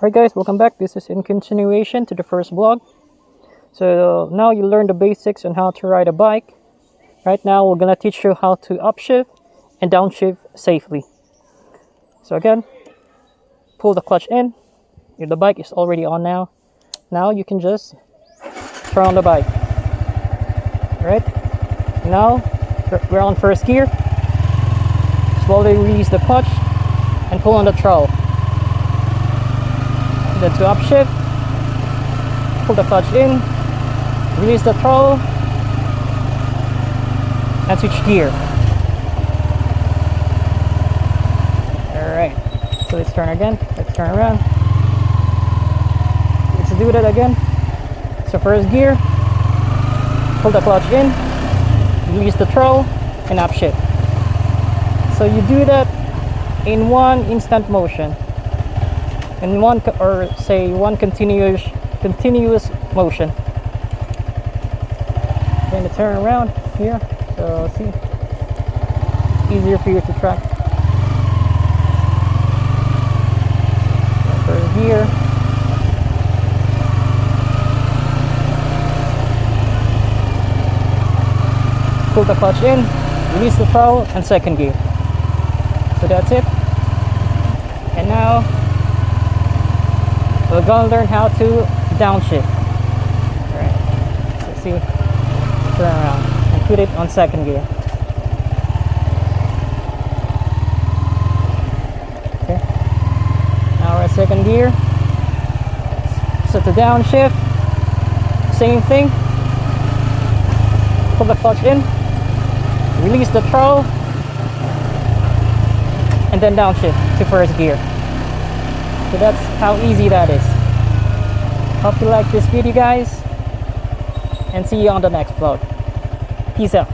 Alright guys, welcome back. This is in continuation to the first vlog. So now you learned the basics on how to ride a bike. Right now we're gonna teach you how to upshift and downshift safely. So again, pull the clutch in. If the bike is already on now you can just turn on the bike. Right? Now we're on first gear. Slowly release the clutch and pull on the throttle. Then to upshift, pull the clutch in, release the throttle, and switch gear. Alright, so let's turn again, let's turn around. Let's do that again. So first gear, pull the clutch in, release the throttle, and upshift. So you do that in one instant motion. In one continuous motion. Going to turn around here, so see, it's easier for you to track. First gear, pull the clutch in, release the throttle, and second gear. So that's it. And now we're gonna learn how to downshift. Alright, so see, turn around and put it on second gear. Okay, now we're at second gear. So to downshift, same thing. Pull the clutch in, release the throttle, and then downshift to first gear. So that's how easy that is. Hope you like this video guys, and see you on the next vlog. Peace out.